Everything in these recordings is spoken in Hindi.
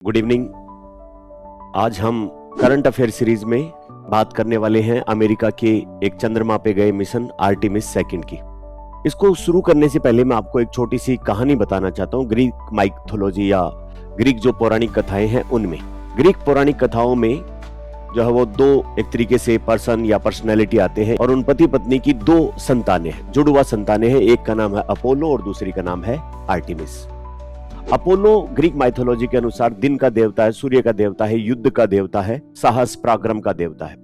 Good evening. आज हम करंट अफेयर सीरीज में बात करने वाले हैं अमेरिका के एक चंद्रमा पे गए मिशन आर्टेमिस सेकंड की। इसको शुरू करने से पहले मैं आपको एक छोटी सी कहानी बताना चाहता हूँ ग्रीक माइथोलॉजी या ग्रीक जो पौराणिक कथाएं हैं उनमें। ग्रीक पौराणिक कथाओं में जो है वो दो एक तरीके से पर्सन या पर्सनैलिटी आते हैं और उन पति पत्नी की दो संतानें हैं, जुड़वा संतानें हैं। एक का नाम है अपोलो और दूसरी का नाम है आर्टेमिस। अपोलो ग्रीक माइथोलॉजी के अनुसार दिन का देवता है, सूर्य का देवता है, युद्ध का देवता है, साहस पराक्रम का देवता है।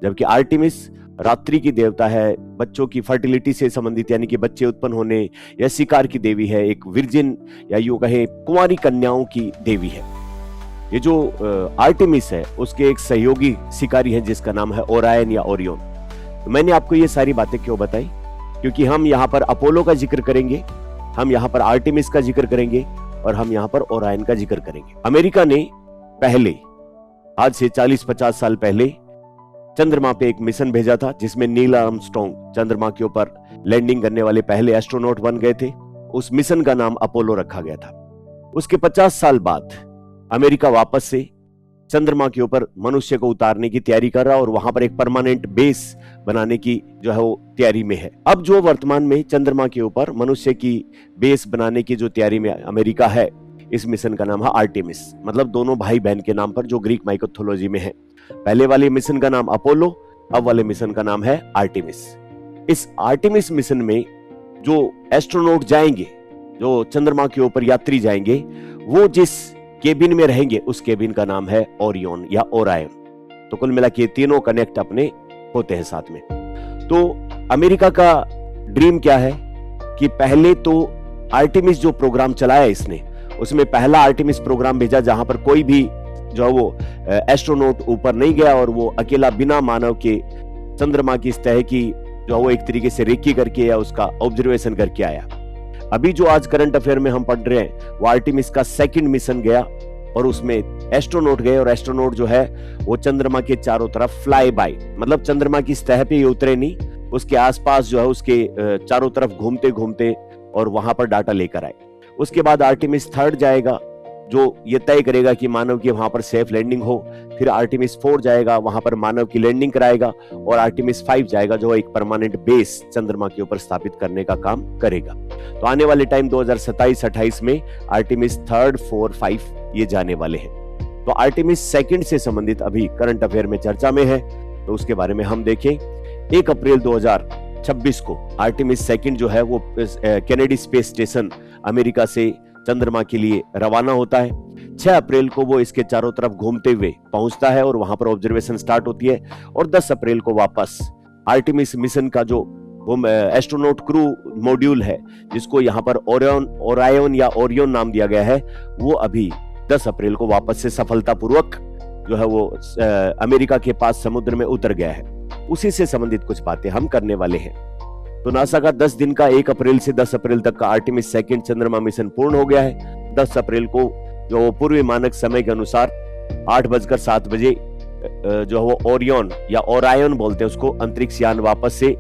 जबकि आर्टेमिस रात्रि की देवता है, बच्चों की फर्टिलिटी से संबंधित यानी कि बच्चे उत्पन्न होने या शिकार की देवी है, एक विर्जिन या यूं कहें कुंवारी कन्याओं की देवी है। ये जो आर्टेमिस है उसके एक सहयोगी शिकारी है जिसका नाम है ओरायन या ओरियन। तो मैंने आपको ये सारी बातें क्यों बताई? क्योंकि हम यहाँ पर अपोलो का जिक्र करेंगे, हम यहाँ पर आर्टेमिस का जिक्र करेंगे और हम यहां पर ओरायन का जिक्र करेंगे। अमेरिका ने पहले आज से 40-50 साल पहले चंद्रमा पे एक मिशन भेजा था जिसमें नील आर्मस्ट्रांग चंद्रमा के ऊपर लैंडिंग करने वाले पहले एस्ट्रोनॉट बन गए थे। उस मिशन का नाम अपोलो रखा गया था। उसके 50 साल बाद अमेरिका वापस से चंद्रमा के ऊपर मनुष्य को उतारने की तैयारी कर रहा और वहां पर एक परमानेंट बेस बनाने की जो है वो तैयारी में है। अब जो वर्तमान में चंद्रमा के ऊपर मनुष्य की बेस बनाने की जो तैयारी में अमेरिका है, इस मिशन का नाम है आर्टेमिस, मतलब दोनों भाई बहन के नाम पर जो ग्रीक माइथोलॉजी में है। पहले वाले मिशन का नाम अपोलो, अब वाले मिशन का नाम है आर्टेमिस। इस आर्टेमिस मिशन में जो एस्ट्रोनॉट जाएंगे, जो चंद्रमा के ऊपर यात्री जाएंगे, वो जिस केबिन में रहेंगे उस केबिन का नाम है ओरियन या ओरायन। तो कुल मिला के तीनों कनेक्ट अपने होते हैं साथ में। तो अमेरिका का ड्रीम क्या है कि पहले तो आर्टेमिस जो प्रोग्राम चलाया इसने, उसमें पहला आर्टेमिस प्रोग्राम भेजा जहां पर कोई भी जो है वो एस्ट्रोनॉट ऊपर नहीं गया और वो अकेला बिना मानव के चंद्रमा की सतह की जो है वो एक तरीके से रेकी करके या उसका ऑब्जर्वेशन करके आया। अभी जो आज करंट अफेयर में हम पढ़ रहे हैं वो आर्टेमिस का सेकंड मिशन गया और उसमें एस्ट्रोनॉट गए और एस्ट्रोनॉट जो है वो चंद्रमा के चारों तरफ फ्लाई बाय, मतलब चंद्रमा की सतह पे ही उतरे नहीं, उसके आसपास जो है उसके चारों तरफ घूमते घूमते और वहां पर डाटा लेकर आए। उसके बाद आर्टेमिस थर्ड जाएगा जो ये तय करेगा कि मानव की वहां पर सेफ लैंडिंग हो। फिर आर्टेमिस 4 जाएगा, वहां पर मानव की लैंडिंग कराएगा और आर्टेमिस 5 जाएगा जो एक परमानेंट बेस चंद्रमा के ऊपर स्थापित करने का काम करेगा। तो आने वाले टाइम 2027-28 में आर्टेमिस 3, 4, 5 ये जाने वाले हैं। तो आर्टेमिस सेकंड से संबंधित अभी करंट अफेयर में चर्चा में है, तो उसके बारे में हम देखें। 1 अप्रैल 2026 को आर्टेमिस सेकंड जो है वो केनेडी स्पेस स्टेशन अमेरिका से चंद्रमा के लिए रवाना होता है। 6 अप्रैल को वो इसके चारों तरफ घूमते हुए पहुंचता है और वहां पर ऑब्जर्वेशन स्टार्ट होती है और 10 अप्रैल को वापस आर्टेमिस मिशन का जो एस्ट्रोनॉट क्रू मॉड्यूल है जिसको यहाँ पर ओरायन या ओरियन नाम दिया गया है, वो अभी 10 अप्रैल को वापस से सफलतापूर्वक जो है वो अमेरिका के पास समुद्र में उतर गया है। उसी से संबंधित कुछ बातें हम करने वाले हैं। तो नासा का 10 दिन का 1 अप्रैल से 10 अप्रैल तक का आर्टेमिस सेकंड चंद्रमा मिशन पूर्ण हो गया है। 10 अप्रैल को जो पूर्वी मानक समय के अनुसार 8:07 जो है वो ओरियन या ओरायन बोलते हैं उसको, अंतरिक्ष यान वापस से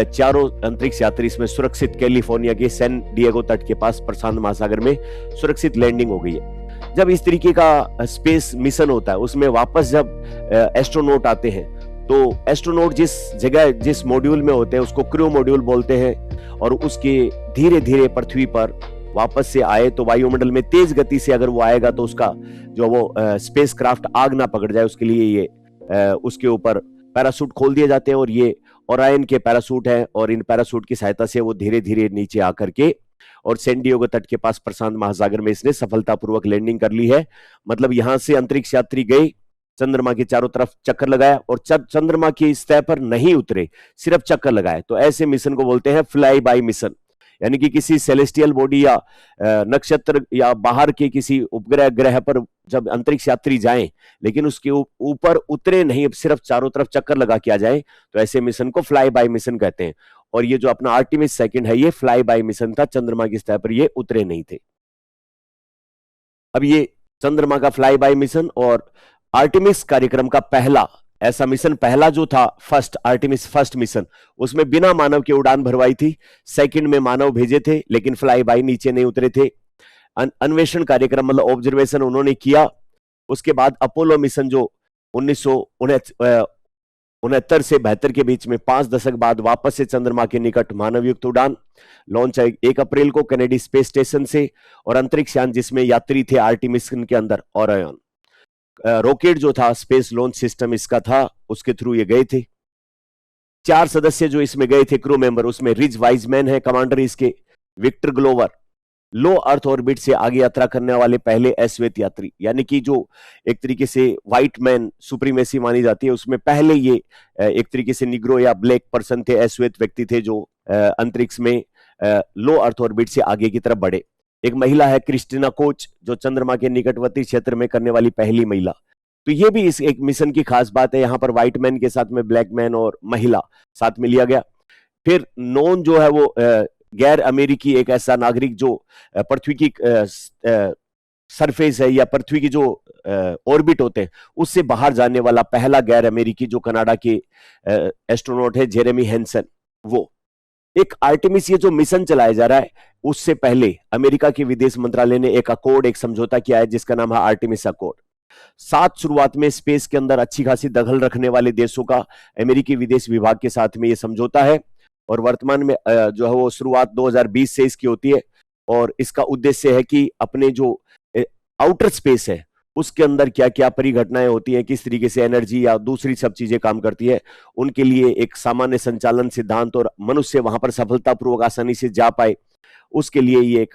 चारों अंतरिक्ष यात्री इसमें सुरक्षित कैलिफोर्निया के सैन डिएगो तट के पास प्रशांत महासागर में सुरक्षित लैंडिंग हो गई है। जब इस तरीके का स्पेस मिशन होता है उसमें वापस जब एस्ट्रोनॉट आते हैं तो एस्ट्रोनॉट जिस जगह जिस मॉड्यूल में होते हैं उसको क्रू मॉड्यूल बोलते हैं और उसके धीरे धीरे पृथ्वी पर वापस से आए तो वायुमंडल में तेज गति से अगर वो आएगा तो उसका जो वो स्पेसक्राफ्ट आग ना पकड़ जाए उसके लिए ये उसके ऊपर पैराशूट खोल दिए जाते हैं और ये ओरायन के पैराशूट है और इन पैराशूट की सहायता से वो धीरे धीरे नीचे आकर के और सैन डिएगो तट के पास प्रशांत महासागर में इसने सफलतापूर्वक लैंडिंग कर ली है। मतलब यहां से अंतरिक्ष यात्री गए, चंद्रमा के चारों तरफ चक्कर लगाया और चंद्रमा की सतह पर नहीं उतरे, सिर्फ चक्कर लगाए। तो ऐसे मिशन को बोलते हैं फ्लाई बाय मिशन, यानी कि किसी सेलेस्टियल बॉडी या नक्षत्र या बाहर के किसी उपग्रह ग्रह पर जब अंतरिक्ष यात्री जाएं लेकिन उसके ऊपर उतरे नहीं, सिर्फ चारों तरफ चक्कर लगा के आ जाए, तो ऐसे मिशन को फ्लाई बाय मिशन कहते हैं। और ये जो अपना आर्टेमिस सेकंड है ये फ्लाई बाय मिशन था, चंद्रमा की सतह पर ये उतरे नहीं थे। अब ये चंद्रमा का फ्लाई बाय मिशन और आर्टेमिस कार्यक्रम का पहला ऐसा मिशन, पहला जो था फर्स्ट आर्टेमिस फर्स्ट मिशन, उसमें बिना मानव के उड़ान भरवाई थी। सेकंड में मानव भेजे थे लेकिन फ्लाई बाय नीचे नहीं उतरे थे। अन्वेषण कार्यक्रम मतलब ऑब्जर्वेशन उन्होंने किया उसके बाद अपोलो मिशन जो 1969 से 72 के बीच में 5 दशक बाद वापस से चंद्रमा के निकट मानवयुक्त उड़ान लॉन्च 1 अप्रैल को कैनेडी स्पेस स्टेशन से, और अंतरिक्ष यान जिसमें यात्री थे आर्टेमिस के अंदर, ओरियन रॉकेट जो था स्पेस लॉन्च सिस्टम इसका था, उसके थ्रू ये गए थे। 4 सदस्य जो इसमें गए थे क्रू मेंबर, उसमें रिज वाइजमैन है कमांडर इसके, विक्टर ग्लोवर, लो अर्थ ऑर्बिट से आगे यात्रा करने वाले पहले अश्वेत यात्री, यानी कि जो एक तरीके से व्हाइट मैन सुप्रीमेसी मानी जाती है, उसमें पहले ये एक तरीके से निग्रो या ब्लैक पर्सन थे, अश्वेत व्यक्ति थे जो अंतरिक्ष में लो अर्थ ऑर्बिट से आगे की तरफ बढ़े। एक महिला है क्रिस्टिना कोच, जो चंद्रमा के निकटवर्ती क्षेत्र में करने वाली पहली महिला। तो ये भी इस एक मिशन की खास बात है, यहां पर व्हाइट मैन के साथ में ब्लैक मैन और महिला साथ में लिया गया। फिर नॉन जो है वो गैर अमेरिकी एक ऐसा नागरिक जो पृथ्वी की सरफेस है या पृथ्वी की जो ऑर्बिट होते हैं उससे बाहर जाने वाला पहला गैर अमेरिकी जो कनाडा के एस्ट्रोनॉट है जेरेमी हैंसन। वो एक आर्टेमिस ये जो मिशन चलाया जा रहा है, उससे पहले अमेरिका के विदेश मंत्रालय ने एक अकॉर्ड, एक समझौता किया है जिसका नाम है आर्टेमिस अकॉर्ड। 7 शुरुआत में स्पेस के अंदर अच्छी खासी दखल रखने वाले देशों का अमेरिकी विदेश विभाग के साथ में ये समझौता है, और वर्तमान में जो है वो शुरुआत 2020 से इसकी होती है। और इसका उद्देश्य है कि अपने जो आउटर स्पेस है उसके अंदर क्या क्या परिघटनाएं होती हैं, किस तरीके से एनर्जी या दूसरी सब चीजें काम करती है, उनके लिए एक सामान्य संचालन सिद्धांत और मनुष्य वहां पर सफलतापूर्वक आसानी से जा पाए, उसके लिए ये एक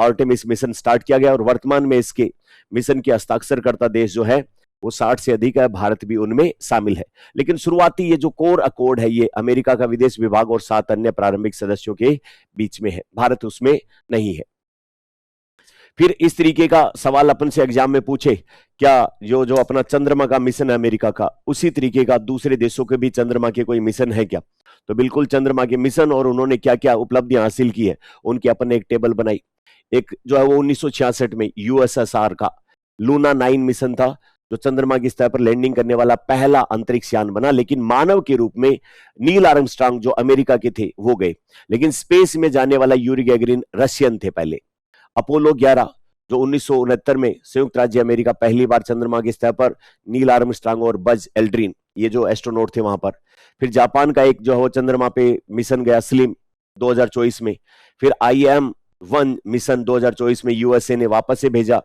आर्टेमिस मिशन स्टार्ट किया गया। और वर्तमान में इसके मिशन के हस्ताक्षरकर्ता देश जो है वो 60 से अधिक है, भारत भी उनमें शामिल है। लेकिन शुरुआती ये जो कोर अकॉर्ड है ये अमेरिका का विदेश विभाग और 7 अन्य प्रारंभिक सदस्यों के बीच में है, भारत उसमें नहीं है। फिर इस तरीके का सवाल अपन से एग्जाम में पूछे, क्या जो अपना चंद्रमा का मिशन है अमेरिका का, उसी तरीके का दूसरे देशों के भी चंद्रमा के कोई मिशन है क्या? तो बिल्कुल चंद्रमा के मिशन और उन्होंने क्या क्या उपलब्धियां हासिल की है उनकी अपन ने एक टेबल बनाई। एक जो है वो 1966 में यूएसएसआर का लूना 9 मिशन था, जो चंद्रमा की सतह पर लैंडिंग करने वाला पहला अंतरिक्ष यान बना, लेकिन मानव के रूप में नील आर्मस्ट्रांग जो अमेरिका के थे वो गए, लेकिन स्पेस में जाने वाला यूरी गैगरिन रशियन थे पहले। अपोलो 11 जो 1969 में संयुक्त राज्य अमेरिका पहली बार चंद्रमा की सतह पर, नील आर्मस्ट्रांग और बज एल्ड्रिन ये जो एस्ट्रोनॉट थे वहां पर। फिर जापान का एक जो है वो चंद्रमा पे मिशन गया स्लिम 2024 में। फिर IM-1 मिशन 2024 में यूएसए ने वापस से भेजा।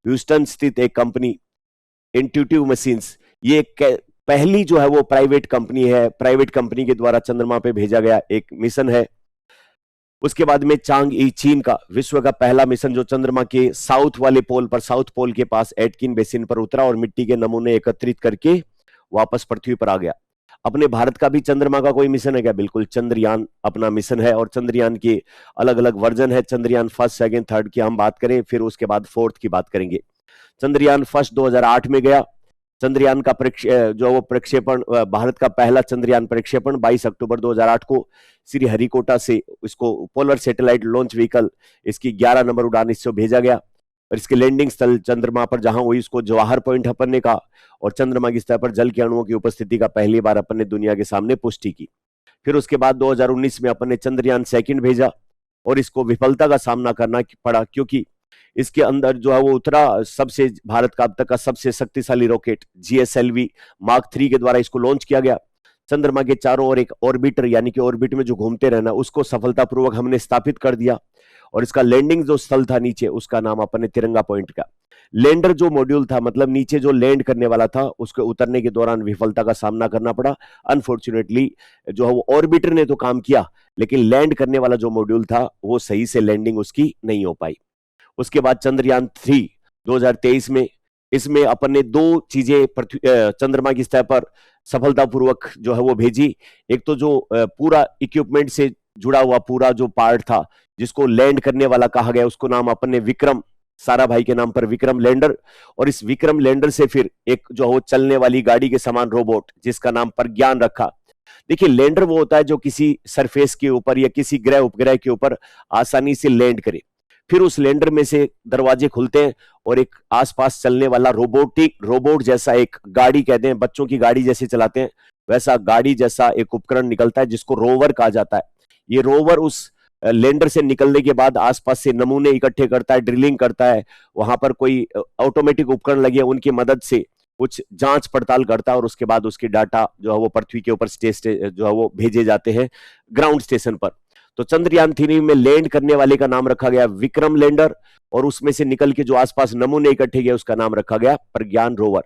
ह्यूस्टन स्थित एक कंपनी इंट्यूटिव मशीन्स, ये पहली जो है वो प्राइवेट कंपनी है, प्राइवेट कंपनी के द्वारा चंद्रमा पे भेजा गया एक मिशन है। उसके बाद में चांग ई चीन का विश्व का पहला मिशन जो चंद्रमा के साउथ वाले पोल पर, साउथ पोल के पास एटकिन बेसिन पर उतरा और मिट्टी के नमूने एकत्रित करके वापस पृथ्वी पर आ गया। अपने भारत का भी चंद्रमा का कोई मिशन है क्या? बिल्कुल, चंद्रयान अपना मिशन है, और चंद्रयान के अलग अलग वर्जन है। चंद्रयान फर्स्ट, सेकंड, थर्ड की हम बात करें, फिर उसके बाद फोर्थ की बात करेंगे। चंद्रयान फर्स्ट 2008 में गया। चंद्रयान का जो वो प्रक्षेपण, भारत का पहला चंद्रयान प्रक्षेपण 22 अक्टूबर 2008 को श्री हरिकोटा से इसको पोलर सैटेलाइट लॉन्च व्हीकल, इसकी 11 नंबर उड़ान इससे भेजा गया, और इसके लैंडिंग स्थल चंद्रमा पर जहां हुई इसको जवाहर पॉइंट अपन ने कहा, और चंद्रमा की सतह पर जल के अणुओं की उपस्थिति का पहली बार अपन ने दुनिया के सामने पुष्टि की। फिर उसके बाद 2019 में अपन ने चंद्रयान सेकंड भेजा, और इसको विफलता का सामना करना पड़ा, क्योंकि इसके अंदर जो है वो उतरा सबसे, भारत का अब तक का सबसे शक्तिशाली रॉकेट GSLV मार्क 3 के द्वारा इसको लॉन्च किया गया। चंद्रमा के चारों ओर एक ऑर्बिटर, यानी कि ऑर्बिट में जो घूमते रहना, उसको सफलतापूर्वक हमने स्थापित कर दिया, और इसका लैंडिंग जो स्थल था नीचे, उसका नाम अपन ने तिरंगा पॉइंट का। लैंडर जो मॉड्यूल था, मतलब नीचे जो लैंड करने वाला था, उसके उतरने के दौरान विफलता का सामना करना पड़ा। अनफॉर्चुनेटली जो है वो ऑर्बिटर ने तो काम किया, लेकिन लैंड करने वाला जो मॉड्यूल था वो सही से लैंडिंग उसकी नहीं हो पाई। उसके बाद चंद्रयान 3 2023 में, इसमें अपन ने 2 चीजें चंद्रमा की सतह पर सफलतापूर्वक जो है वो भेजी। एक तो जो पूरा इक्विपमेंट से जुड़ा हुआ पूरा जो पार्ट था, जिसको लैंड करने वाला कहा गया, उसको नाम अपन ने विक्रम, सारा भाई के नाम पर विक्रम लैंडर। और इस विक्रम लैंडर से फिर एक जो हो चलने वाली गाड़ी के समान रोबोट, जिसका नाम प्रज्ञान रखा। देखिए, लैंडर वो होता है जो किसी सरफेस के ऊपर या किसी ग्रह उपग्रह के ऊपर आसानी से लैंड करे। फिर उस लैंडर में से दरवाजे खुलते हैं और एक आसपास चलने वाला रोबोट जैसा एक गाड़ी, कहते हैं बच्चों की गाड़ी जैसे चलाते हैं, वैसा गाड़ी जैसा एक उपकरण निकलता है, जिसको रोवर कहा जाता है। ये रोवर उस लैंडर से निकलने के बाद आसपास से नमूने इकट्ठे करता है, ड्रिलिंग करता है, वहां पर कोई ऑटोमेटिक उपकरण लगे उनकी मदद से कुछ जांच पड़ताल करता है और उसके बाद उसकी डाटा जो है वो पृथ्वी के ऊपर जो है वो भेजे जाते हैं ग्राउंड स्टेशन पर। तो चंद्रयान 3 में लैंड करने वाले का नाम रखा गया विक्रम लैंडर, और उसमें से निकल के जो आसपास नमूने इकट्ठे किए उसका नाम रखा गया प्रज्ञान रोवर।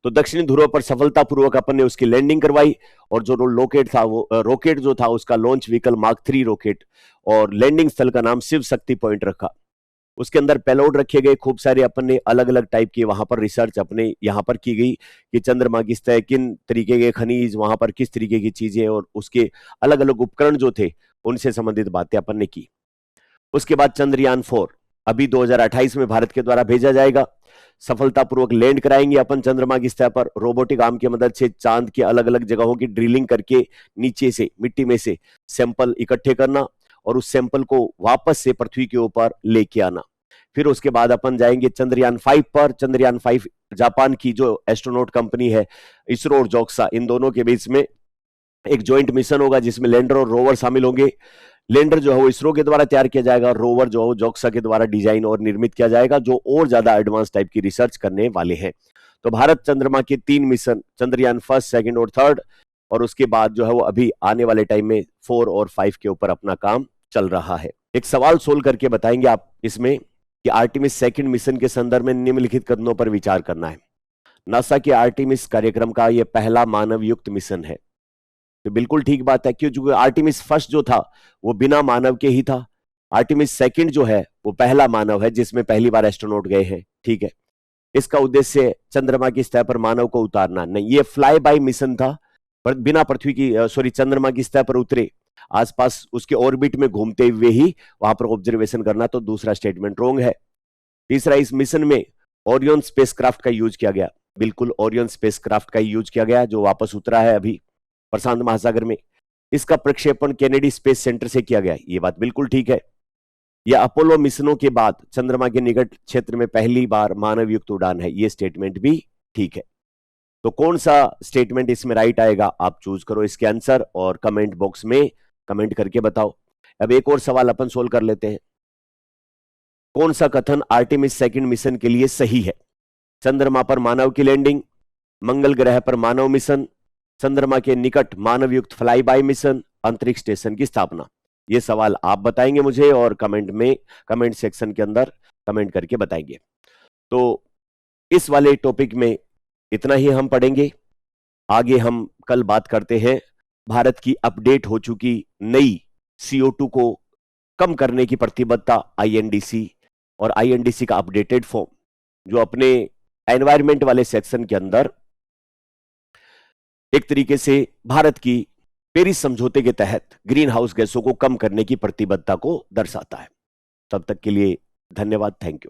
तो दक्षिणी ध्रुव पर सफलतापूर्वक अपन ने उसकी लैंडिंग करवाई, और जो रॉकेट जो था उसका लॉन्च व्हीकल मार्क 3 रॉकेट, और लैंडिंग स्थल का नाम शिव शक्ति पॉइंट रखा। उसके अंदर पेलोड रखे गए खूब सारे, अपन ने अलग अलग टाइप की वहां पर रिसर्च अपने यहाँ पर की गई कि चंद्रमा की सतह किन तरीके के खनिज, वहां पर किस तरीके की चीजें और उसके अलग अलग उपकरण जो थे उनसे संबंधित बातें अपन ने की। उसके बाद चंद्रयान 4 अभी 2028 में भारत के द्वारा भेजा जाएगा। सफलतापूर्वक लैंड कराएंगे अपन चंद्रमा की सतह पर, रोबोटिक आर्म की मदद से चांद के अलग अलग जगहों की ड्रिलिंग करके नीचे से मिट्टी में से सैंपल इकट्ठे करना और उस सैंपल को वापस से पृथ्वी के ऊपर लेके आना। फिर उसके बाद अपन जाएंगे चंद्रयान 5 पर। चंद्रयान 5 जापान की जो एस्ट्रोनॉट कंपनी है इसरो और जोक्सा, इन दोनों के बीच में एक ज्वाइंट मिशन होगा जिसमें लैंडर और रोवर शामिल होंगे। लैंडर जो है वो इसरो के द्वारा तैयार किया जाएगा, रोवर जो है वो जोक्सा के द्वारा डिजाइन और निर्मित किया जाएगा, जो और ज्यादा एडवांस टाइप की रिसर्च करने वाले हैं। तो भारत चंद्रमा के 3 मिशन चंद्रयान 1, 2 और 3, और उसके बाद जो है वो अभी आने वाले टाइम में 4 और 5 के ऊपर अपना काम चल रहा है। एक सवाल सोल्व करके बताएंगे आप इसमें कि आर्टेमिस 2 मिशन के संदर्भ में निम्नलिखित कदमों पर विचार करना है। नासा के आर्टेमिस कार्यक्रम का यह पहला मानव युक्त मिशन है। तो बिल्कुल ठीक बात है, क्योंकि आर्टेमिस 1 जो था वो बिना मानव के ही था। आर्टेमिस 2 जो है वो पहला मानव है जिसमें पहली बार एस्ट्रोनॉट गए हैं, ठीक है। इसका उद्देश्य चंद्रमा की सतह पर मानव को उतारना नहीं, ये फ्लाई बाय मिशन था, पर बिना पृथ्वी की चंद्रमा की सतह पर उतरे, आसपास उसके ऑर्बिट में घूमते हुए ही वहां पर ऑब्जर्वेशन करना। तो दूसरा स्टेटमेंट रॉन्ग है। तीसरा, इस मिशन में ओरियन स्पेसक्राफ्ट का यूज किया गया, बिल्कुल ओरियन स्पेसक्राफ्ट का यूज किया गया जो वापस उतरा है अभी प्रशांत महासागर में। इसका प्रक्षेपण केनेडी स्पेस सेंटर से किया गया, ये बात बिल्कुल ठीक है। यह अपोलो मिशनों के बाद चंद्रमा के निकट क्षेत्र में पहली बार मानव युक्त उड़ान है, ये स्टेटमेंट भी ठीक है। तो कौन सा स्टेटमेंट इसमें राइट आएगा आप चूज करो इसके आंसर और कमेंट बॉक्स में कमेंट करके बताओ। अब एक और सवाल अपन सोल्व कर लेते हैं। कौन सा कथन आर्टेमिस 2 मिशन के लिए सही है? चंद्रमा पर मानव की लैंडिंग, मंगल ग्रह पर मानव मिशन, चंद्रमा के निकट मानव युक्त फ्लाई बाय मिशन, अंतरिक्ष स्टेशन की स्थापना। ये सवाल आप बताएंगे मुझे और कमेंट सेक्शन के अंदर कमेंट करके बताएंगे। तो इस वाले टॉपिक में इतना ही हम पढ़ेंगे। आगे हम कल बात करते हैं भारत की अपडेट हो चुकी नई CO2 को कम करने की प्रतिबद्धता INDC और INDC का अपडेटेड फॉर्म जो अपने एनवायरमेंट वाले सेक्शन के अंदर एक तरीके से भारत की पेरिस समझौते के तहत ग्रीन हाउस गैसों को कम करने की प्रतिबद्धता को दर्शाता है। तब तक के लिए धन्यवाद, थैंक यू।